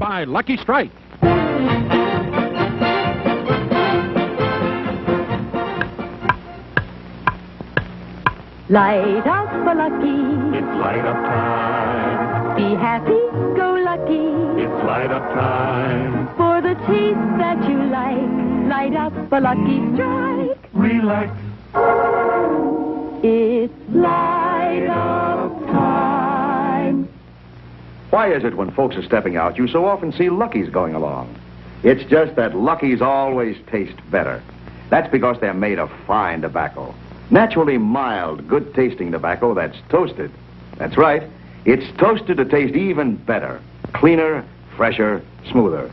by Lucky Strike. Light up for Lucky. It's light up time. Be happy, go lucky. It's light up time. For the taste that you like, light up for Lucky Strike. Relax. It's light up time. Why is it when folks are stepping out, you so often see Luckies going along? It's just that Luckies always taste better. That's because they're made of fine tobacco. Naturally mild, good-tasting tobacco that's toasted. That's right. It's toasted to taste even better. Cleaner, fresher, smoother.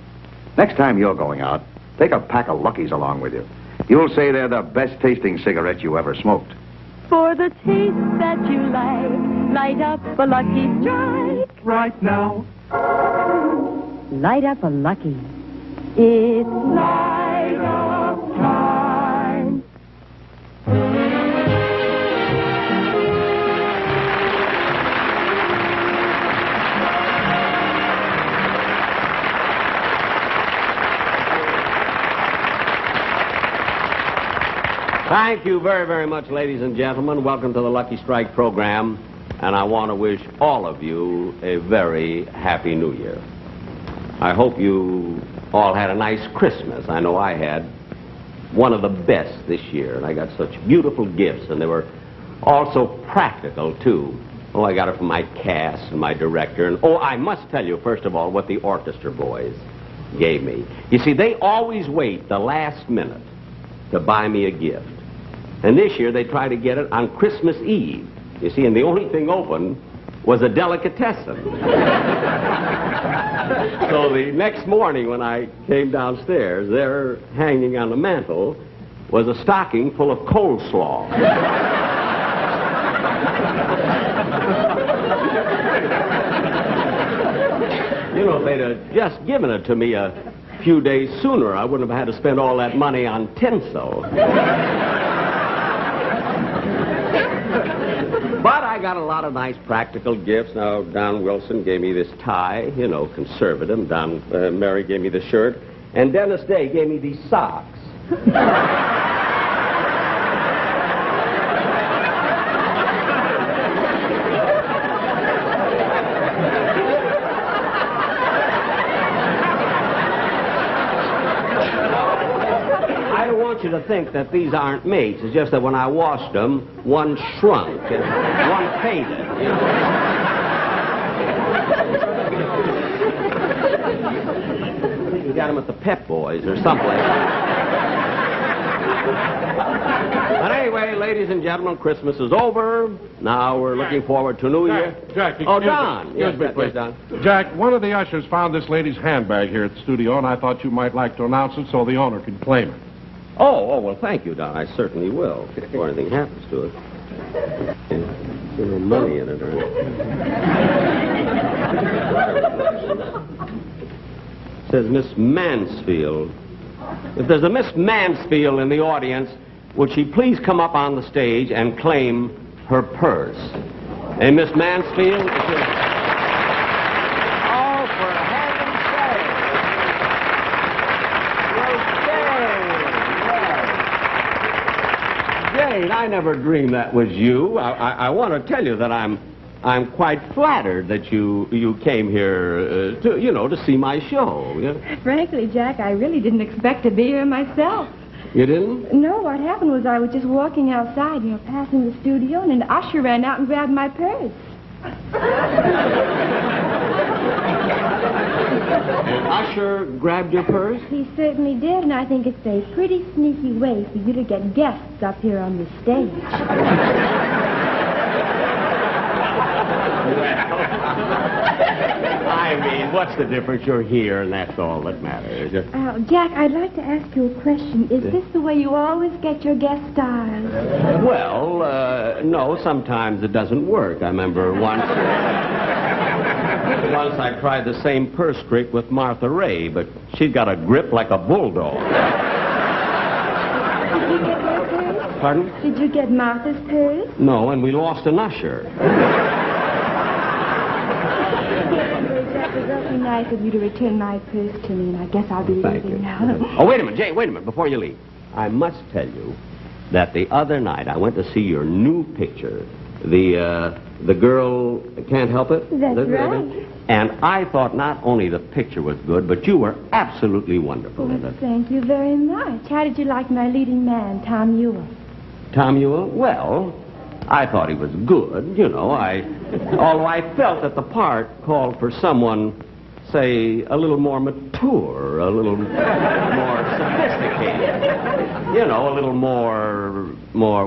Next time you're going out, take a pack of Luckies along with you. You'll say they're the best-tasting cigarette you ever smoked. For the taste that you like, light up for Lucky Strike. Right now. Light up a Lucky. It's light up time. Thank you very, very much, ladies and gentlemen. Welcome to the Lucky Strike program, and I want to wish all of you a very happy New Year. I hope you all had a nice Christmas. I know I had one of the best this year, and I got such beautiful gifts, and they were also practical, too. Oh, I got it from my cast and my director, and I must tell you, first of all, what the orchestra boys gave me. You see, they always wait the last minute to buy me a gift. And this year they tried to get it on Christmas Eve. You see, and the only thing open was a delicatessen. So the next morning when I came downstairs, there hanging on the mantel was a stocking full of coleslaw. You know, if they'd have just given it to me a few days sooner, I wouldn't have had to spend all that money on tinsel. But I got a lot of nice practical gifts. Now, Don Wilson gave me this tie, you know, conservative. Mary gave me the shirt. And Dennis Day gave me these socks. You to think that these aren't mates. It's just that when I washed them, one shrunk and one faded. You know? I think we got them at the Pep Boys or someplace. But anyway, ladies and gentlemen, Christmas is over. Now we're looking forward to New Year. Jack, Don. Yes, please. Don. Jack, one of the ushers found this lady's handbag here at the studio, and I thought you might like to announce it so the owner can claim it. Oh, well, thank you, Don. I certainly will, before anything happens to it. There's no money in it, or It says Miss Mansfield. If there's a Miss Mansfield in the audience, would she please come up on the stage and claim her purse? And Miss Mansfield... Jayne, I never dreamed that was you. I want to tell you that I'm quite flattered that you came here to see my show. Frankly, Jack, I really didn't expect to be here myself. You didn't? No, what happened was I was just walking outside, passing the studio, and an usher ran out and grabbed my purse. An usher grabbed your purse? He certainly did, and I think it's a pretty sneaky way for you to get guests up here on the stage. I mean, what's the difference? You're here, and that's all that matters. Jack, I'd like to ask you a question. Is this the way you always get your guest stars? Well, no, sometimes it doesn't work. I remember once I tried the same purse trick with Martha Ray, but she's got a grip like a bulldog. Did you get her purse? Pardon? Did you get Martha's purse? No, and we lost an usher. nice of you to return my purse to me, and I guess I'll be Thank you. leaving now. Oh, wait a minute, Jane, wait a minute, before you leave. I must tell you that the other night I went to see your new picture, the girl can't help it. That's right. And I thought not only the picture was good, but you were absolutely wonderful in Well, it. thank you very much. How did you like my leading man, Tom Ewell? Tom Ewell? Well, I thought he was good, you know. Although I felt that the part called for someone, say, a little more mature, a little more sophisticated. You know, a little more,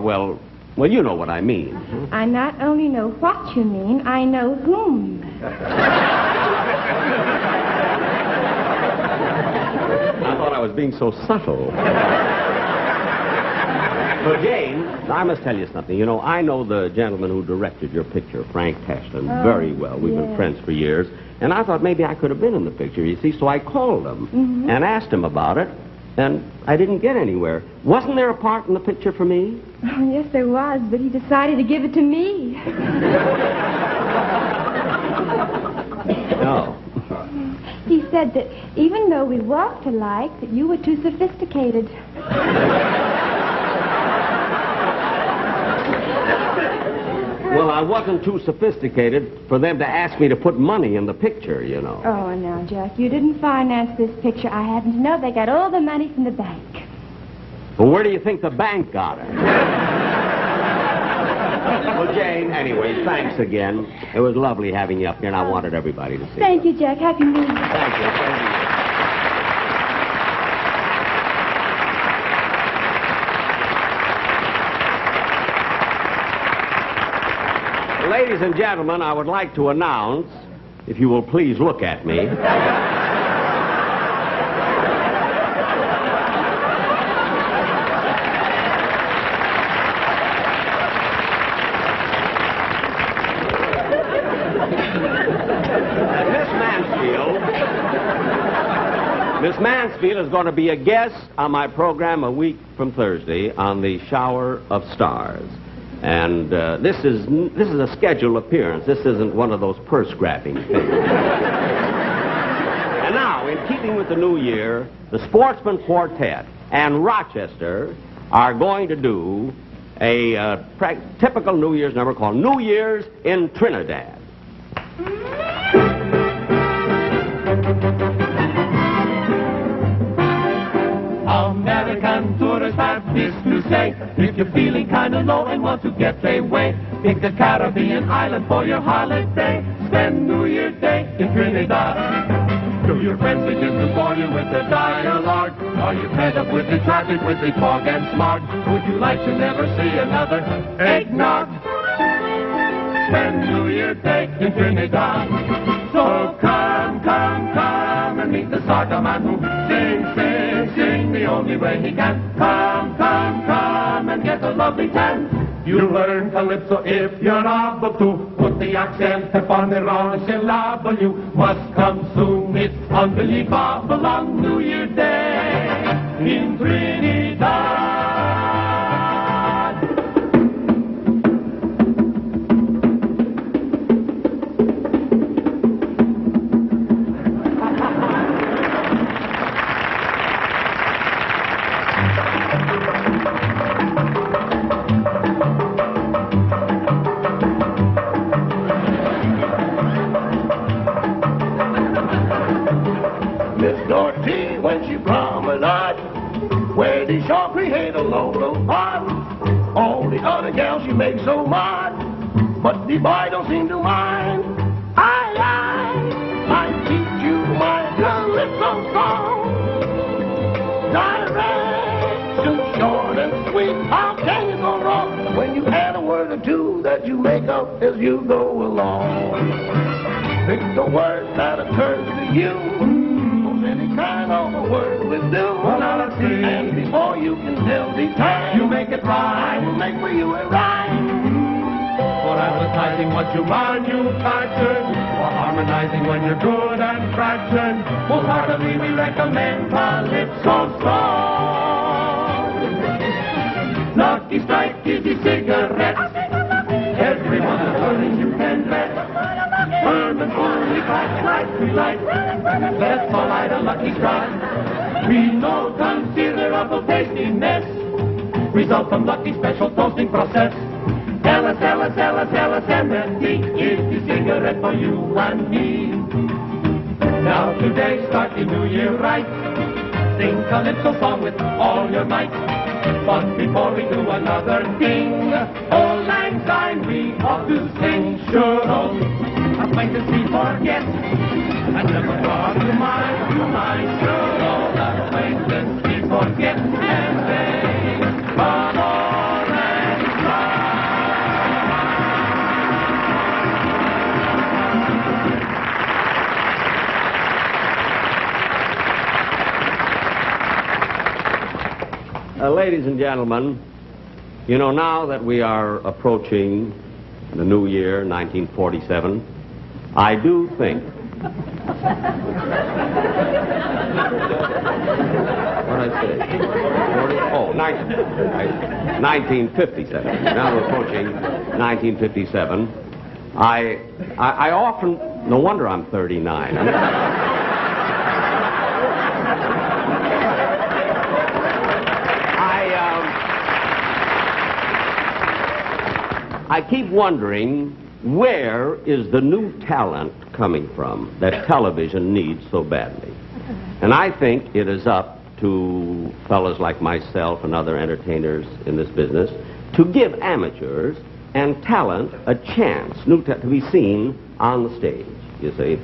well, you know what I mean. I not only know what you mean, I know whom. I thought I was being so subtle. But, Jane, I must tell you something. You know, I know the gentleman who directed your picture, Frank Tashlin, very well. We've been friends for years. And I thought maybe I could have been in the picture, you see, so I called him and asked him about it, and I didn't get anywhere. Wasn't there a part in the picture for me? Oh, yes, there was, but he decided to give it to me. No. He said that even though we walked alike, that you were too sophisticated. Well, I wasn't too sophisticated for them to ask me to put money in the picture, you know. Oh, now, Jack, you didn't finance this picture. I happen to know they got all the money from the bank. Well, where do you think the bank got it? Well, Jane, anyway, thanks again. It was lovely having you up here, and I wanted everybody to see Thank you, Jack. Happy New Year. Thank you. Thank you. Ladies and gentlemen, I would like to announce, if you will please look at me. Miss Mansfield is going to be a guest on my program a week from Thursday on the Shower of Stars. And this is a scheduled appearance. This isn't one of those purse-grabbing things. And now, in keeping with the new year, the Sportsman Quartet and Rochester are going to do a typical New Year's number called New Year's in Trinidad. American tourists have this to say: if you're feeling kind of low and want to get away, pick a Caribbean island for your holiday. Spend New Year's Day in Trinidad. Do your friends begin to bore you with the dialogue? Are you fed up with the traffic, with the fog and smog? Would you like to never see another eggnog? Spend New Year's Day in Trinidad. So come, come, come and meet the saga man who sings, sings, sing the only way he can. Come, come, come and get a lovely tan. You learn calypso if you're able to. Put the accent upon the wrong syllable. You must come soon. It's unbelievable on New Year's Day in Trinidad. When she promenade, where the short create a low, low pond. All the other gals she makes so mad, but the boy don't seem to mind. I teach you my calypso song. Direction short and sweet, how can you go wrong when you add a word or two that you make up as you go along? Pick the word that occurs to you. Any kind of a word will do. And before you can tell the time, you make it rhyme. I will make for you a rhyme. For advertising what you manufactured, for harmonizing when you're good and fractured, wholeheartedly we recommend Calypso song. Lucky Strike is the cigarette. Everyone's learning you can bet. Herman only flashlights we light. Let's all light a lucky strike. We know considerable tastiness result from lucky special toasting process. LSMFT is the cigarette for you and me. Now today, start the new year right. Sing Calypso song with all your might. But before we do another thing, old lang syne we ought to sing. Sure, old acquaintance we forget, and never brought to mind. Sure, old acquaintance we forget, and say, come on and Ladies and gentlemen, you know, now that we are approaching the new year, 1947, I do think... What did I say? 1957. Now we're approaching 1957. I often... No wonder I'm 39. I keep wondering, where is the new talent coming from that television needs so badly? And I think it is up to fellows like myself and other entertainers in this business to give amateurs and talent a chance to be seen on the stage, you see.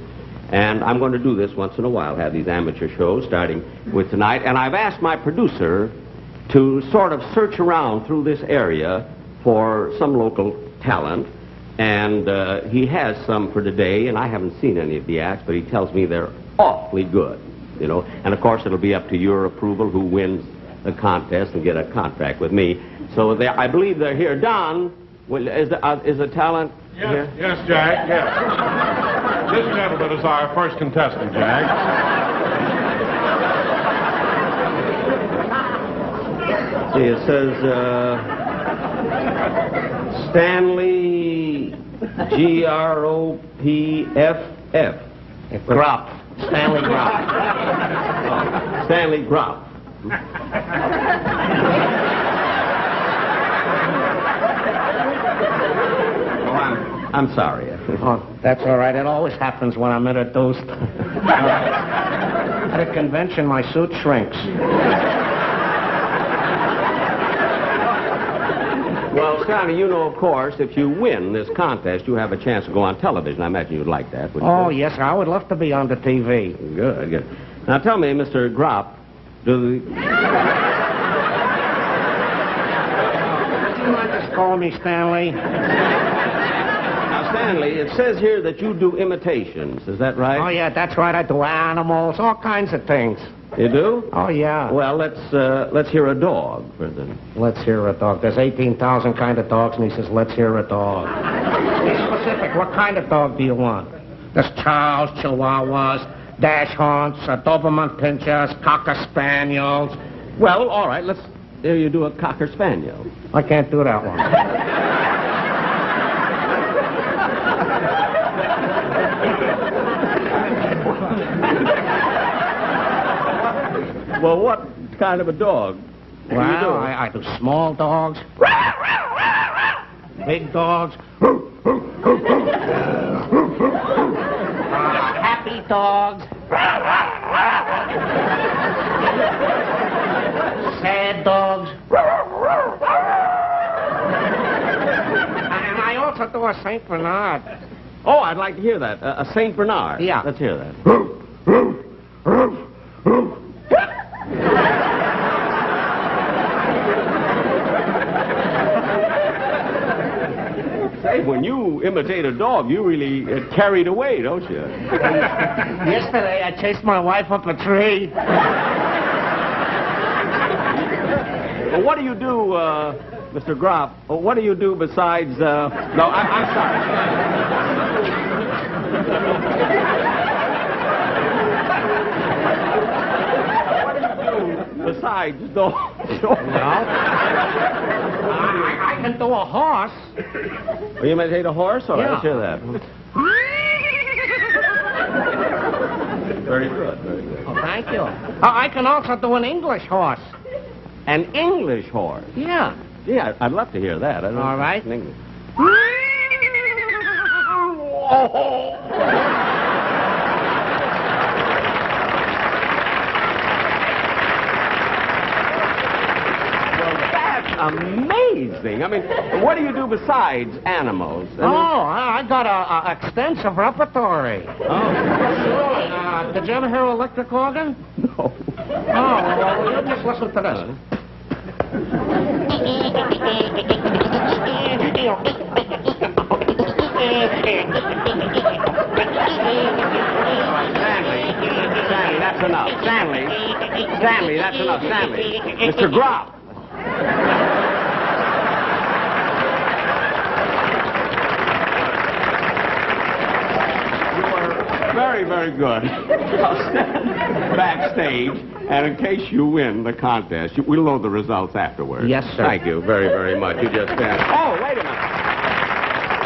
And I'm going to do this once in a while, have these amateur shows starting with tonight. And I've asked my producer to sort of search around through this area for some local talent, and he has some for today, and I haven't seen any of the acts, but he tells me they're awfully good, you know. And of course it'll be up to your approval who wins the contest and get a contract with me. So I believe they're here. Don, is the talent here? Yes, Jack, yes. This gentleman is our first contestant, Jack. See, it says, Stanley Gropp. Gropp. Stanley Gropp. Oh, Stanley Gropp. Oh, I'm sorry. Oh, that's all right. It always happens when I'm introduced. At a convention, my suit shrinks. Well, Stanley, you know, of course, if you win this contest, you have a chance to go on television. I imagine you'd like that, wouldn't you? Oh, yes, sir. I would love to be on the TV. Good, good. Now, tell me, Mr. Gropp, do the... You might just call me Stanley. Now, Stanley, it says here that you do imitations. Is that right? Oh, yeah, that's right. I do animals, all kinds of things. You do? Oh, yeah. Well, let's hear a dog for the... Let's hear a dog. There's 18,000 kind of dogs, and he says, let's hear a dog. Be specific. What kind of dog do you want? There's chows, chihuahuas, dachshunds, Doberman pinchers, cocker spaniels. Well, all right, let's hear you do a cocker spaniel. I can't do that one. Well, what kind of a dog? Well, I do small dogs, big dogs, happy dogs, sad dogs, and I also do a Saint Bernard. Oh, I'd like to hear that. A Saint Bernard. Yeah. Let's hear that. Say, when you imitate a dog, you really get carried away, don't you? Yesterday, I chased my wife up a tree. Well, what do you do, Mr. Gropp? What do you do besides... No, I'm sorry. What do you do besides dogs? I can do a horse. Well, you imitate a horse? All right, Yeah. let's hear that. Very good, very good. Oh, thank you. I can also do an English horse. An English horse? Yeah. Yeah, I'd love to hear that. I don't All right. In English. Amazing. I mean, what do you do besides animals? I got a extensive repertory. Oh. Did you ever hear electric organ? No. Oh, well, you just listen to this. Stanley, that's enough. Stanley, that's enough. Stanley. Mr. Gropp. Very, very good. I'll stand backstage, and in case you win the contest, we'll know the results afterwards. Yes, sir. Thank you very, very much. You just stand. Oh, wait a minute.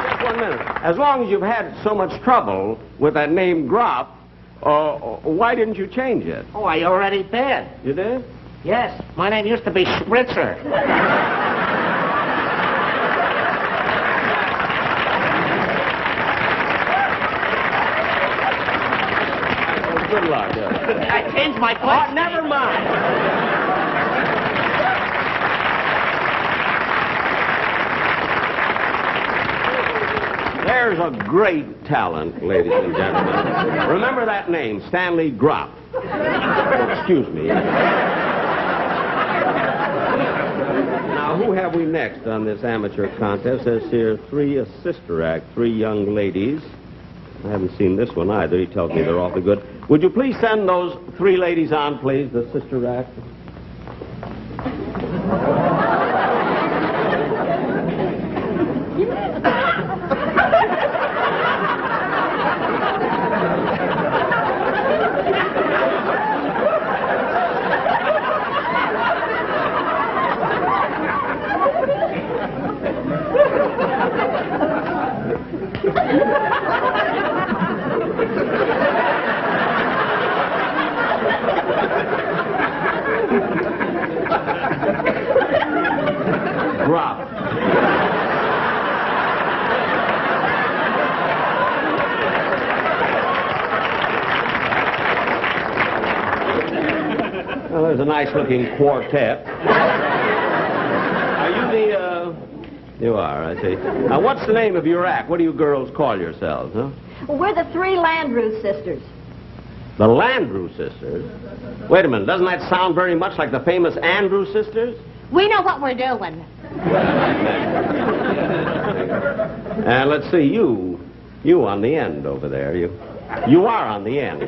Just 1 minute. As long as you've had so much trouble with that name Gropp, why didn't you change it? Oh, I already did. You did? Yes. My name used to be Spritzer. Good luck. I changed my place. Oh, never mind. There's a great talent, ladies and gentlemen. Remember that name, Stanley Gropp. Oh, excuse me. Now, who have we next on this amateur contest? There's here a sister act, 3 young ladies. I haven't seen this one either. He tells me they're awfully good. Would you please send those 3 ladies on, please, the sister act? Gropp. Well, there's a nice-looking quartet. Are you the, You are, I see. Now, what's the name of your act? What do you girls call yourselves, huh? Well, we're the 3 Landrew sisters. The Landrew sisters? Wait a minute, doesn't that sound very much like the famous Andrew sisters? We know what we're doing. And let's see, you on the end over there. You are on the end.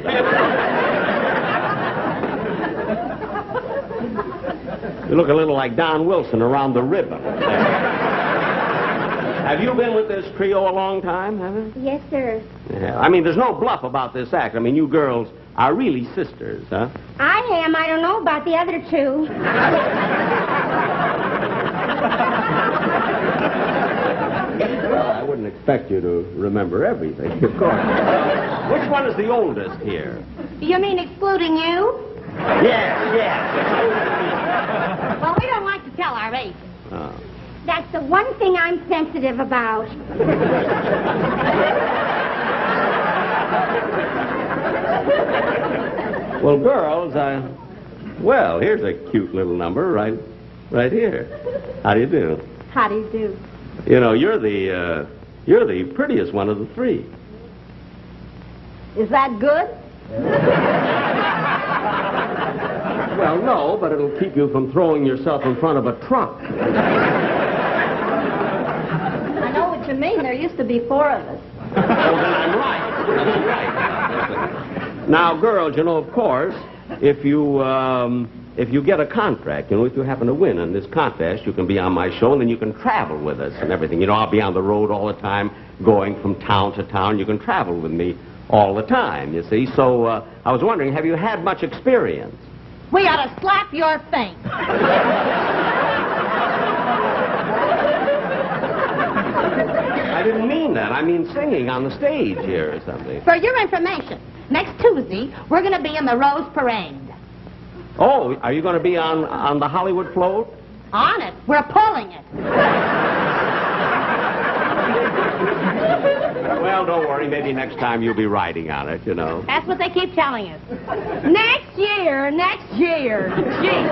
You look a little like Don Wilson around the ribbon. Have you been with this trio a long time, have you? Yes, sir. Yeah. I mean, there's no bluff about this act. I mean, you girls are really sisters, huh? I am. I don't know about the other 2. Well, I wouldn't expect you to remember everything, of course. Which one is the oldest here? You mean excluding you? Yes. Well, we don't like to tell our age. Oh. That's the one thing I'm sensitive about. Well, girls, well, here's a cute little number right here. How do you do? How do you do? You know, you're the prettiest one of the 3. Is that good? Well, no, but it'll keep you from throwing yourself in front of a trunk. I know what you mean. There used to be 4 of us. Well, then I'm right. Now, girls, you know, of course, if you get a contract, you know, if you happen to win in this contest, you can be on my show, and then you can travel with us and everything. You know, I'll be on the road all the time, going from town to town. You can travel with me all the time, you see. So I was wondering, have you had much experience? We ought to slap your face. I didn't mean that. I mean singing on the stage here or something. For your information, next Tuesday, we're going to be in the Rose Parade. Oh, are you going to be on the Hollywood float? On it. We're pulling it. Well, don't worry. Maybe next time you'll be riding on it, you know. That's what they keep telling us. Next year. Gee.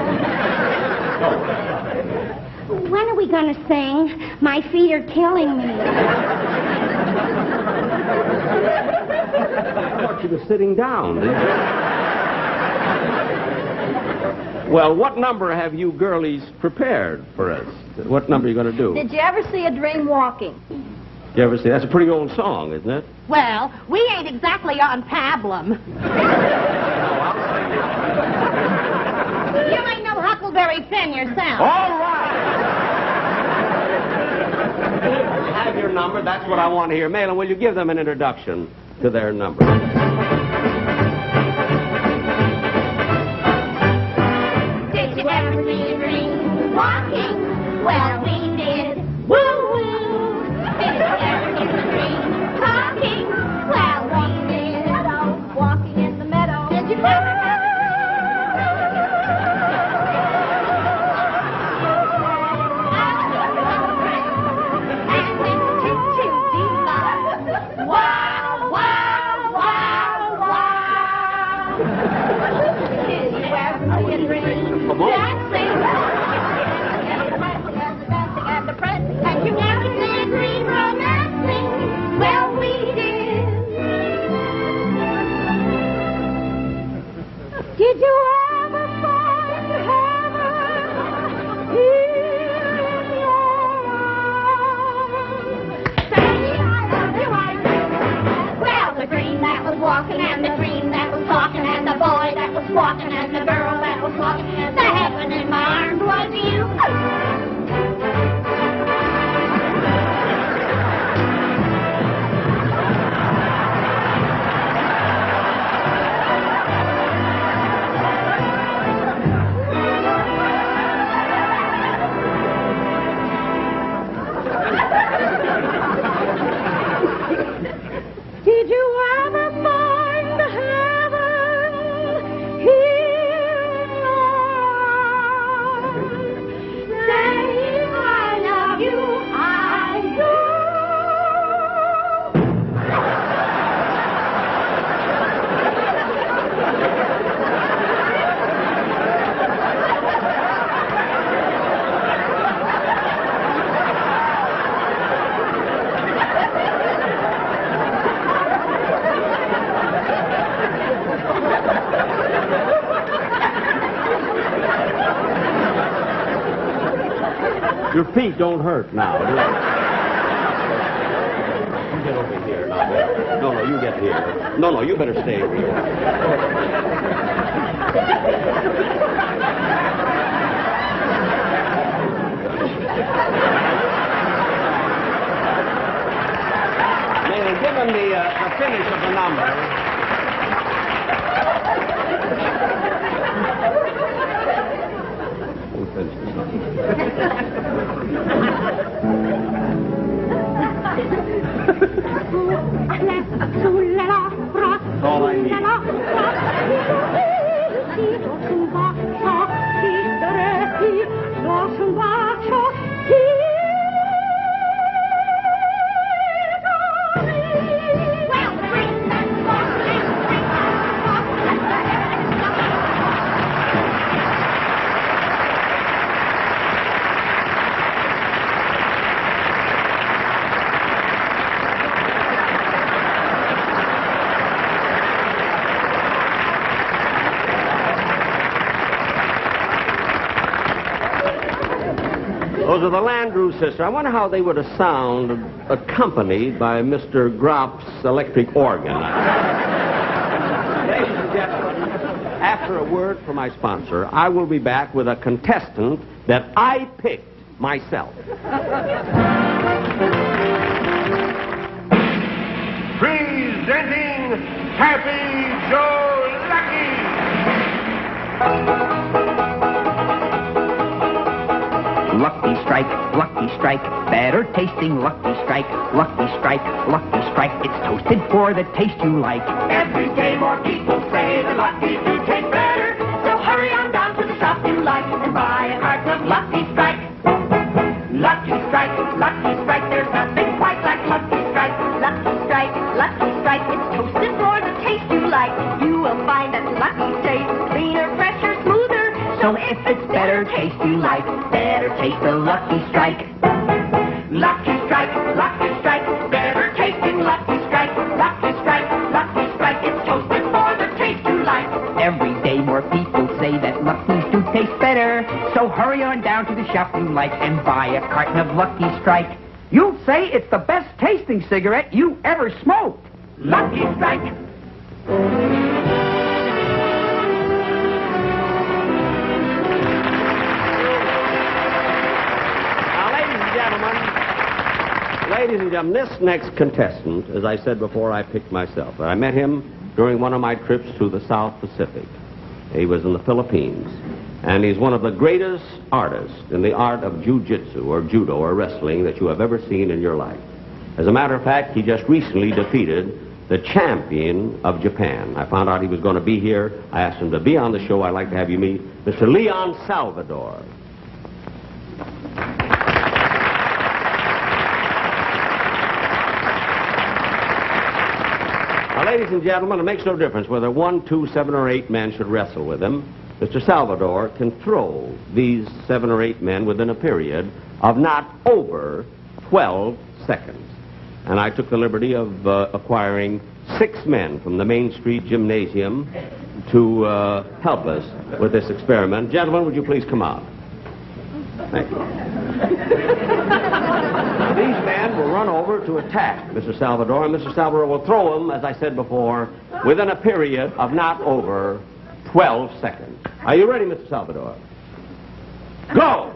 When are we going to sing My Feet Are Killing Me? I thought you were sitting down. Well, what number have you girlies prepared for us? What number are you going to do? Did you ever see A Dream Walking? You ever see? That's a pretty old song, isn't it? Well, we ain't exactly on pablum. You ain't no Huckleberry Finn yourself. All right. I have your number. That's what I want to hear. Malin, will you give them an introduction to their number? Did you ever see a dream walking? Well, we did. Woo-woo. Did you ever see a dream talking? Well, we did. Walking in the meadow. Did you ever... Did you ever find heaven here in your arms? Say I love you, I do. Well, the dream that was walking and the dream that was talking and the boy that was walking and the girl that was walking and the heaven in my arms was you. Did you ever find heaven here in your arms? Saying I love you, I do. Your feet don't hurt now, do they? You get over here now. No, you get here. No, you better stay over here. Malin, give him the finish of the number. We'll finish this up. All I need. Those are the Landrew sisters. I wonder how they would have sounded accompanied by Mr. Gropp's electric organ. Ladies and gentlemen, after a word from my sponsor, I will be back with a contestant that I picked myself. Presenting Happy Joe Lucky. Lucky strike, Strike. Better tasting Lucky Strike. Lucky Strike, Lucky Strike. It's toasted for the taste you like. Every day more people say the Lucky do taste better. So hurry on down to the shop you like and buy a carton of Lucky Strike. Lucky Strike, Lucky Strike. There's nothing quite like Lucky Strike. Lucky Strike, Lucky Strike. It's toasted for the taste you like. You will find that Lucky tastes cleaner, fresher, smoother. So if it's better taste you like, better taste the Lucky Strike. Lucky Strike, Lucky Strike. Better tasting Lucky Strike. Lucky Strike, Lucky Strike. It's toasted for the taste you like. Every day more people say that Lucky's do taste better. So hurry on down to the shop you like and buy a carton of Lucky Strike. You'll say it's the best tasting cigarette you ever smoked. Lucky Strike. Ladies and gentlemen, this next contestant, as I said before, I picked myself. I met him during one of my trips to the South Pacific. He was in the Philippines, and he's one of the greatest artists in the art of jiu-jitsu or judo or wrestling that you have ever seen in your life. As a matter of fact, he just recently defeated the champion of Japan. I found out he was going to be here. I asked him to be on the show. I'd like to have you meet Mr. Leon Salvador. Now, ladies and gentlemen, it makes no difference whether 1, 2, 7, or 8 men should wrestle with him. Mr. Salvador can throw these 7 or 8 men within a period of not over 12 seconds. And I took the liberty of acquiring 6 men from the Main Street Gymnasium to help us with this experiment. Gentlemen, would you please come out? Thank you. These men will run over to attack Mr. Salvador, and Mr. Salvador will throw them, as I said before, within a period of not over 12 seconds. Are you ready, Mr. Salvador? Go!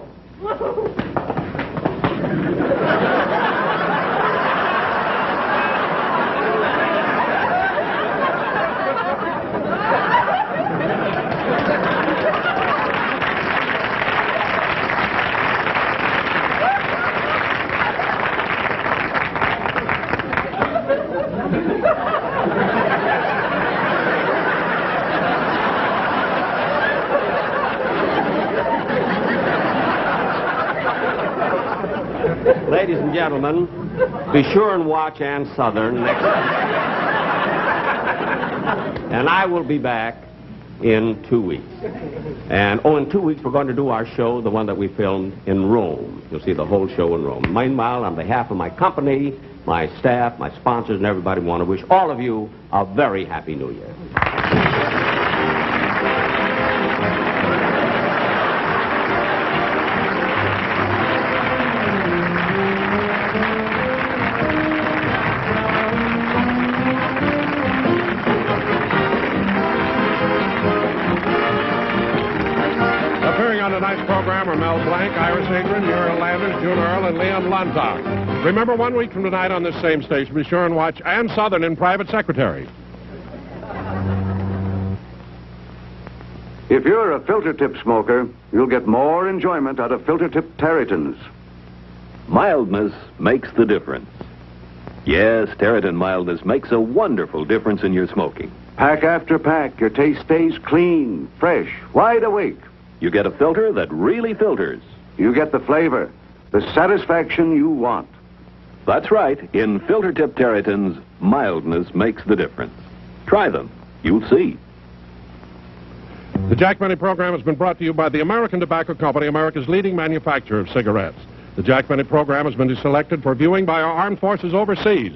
Ladies and gentlemen, be sure and watch Ann Southern next time. And I will be back in 2 weeks. And, in 2 weeks, we're going to do our show, the one that we filmed in Rome. You'll see the whole show in Rome. Meanwhile, on behalf of my company, my staff, my sponsors, and everybody, want to wish all of you a very happy New Year. Tonight's program are Mel Blanc, Iris Adrian, Muriel Landers, June Earl, and Liam Luntock. Remember, 1 week from tonight on this same station, be sure and watch Ann Southern in Private Secretary. If you're a filter tip smoker, you'll get more enjoyment out of filter tip Territons. Mildness makes the difference. Yes, Territon Mildness makes a wonderful difference in your smoking. Pack after pack, your taste stays clean, fresh, wide awake. You get a filter that really filters. You get the flavor, the satisfaction you want. That's right. In filter tip Territons, mildness makes the difference. Try them. You'll see. The Jack Benny program has been brought to you by the American Tobacco Company, America's leading manufacturer of cigarettes. The Jack Benny program has been selected for viewing by our armed forces overseas.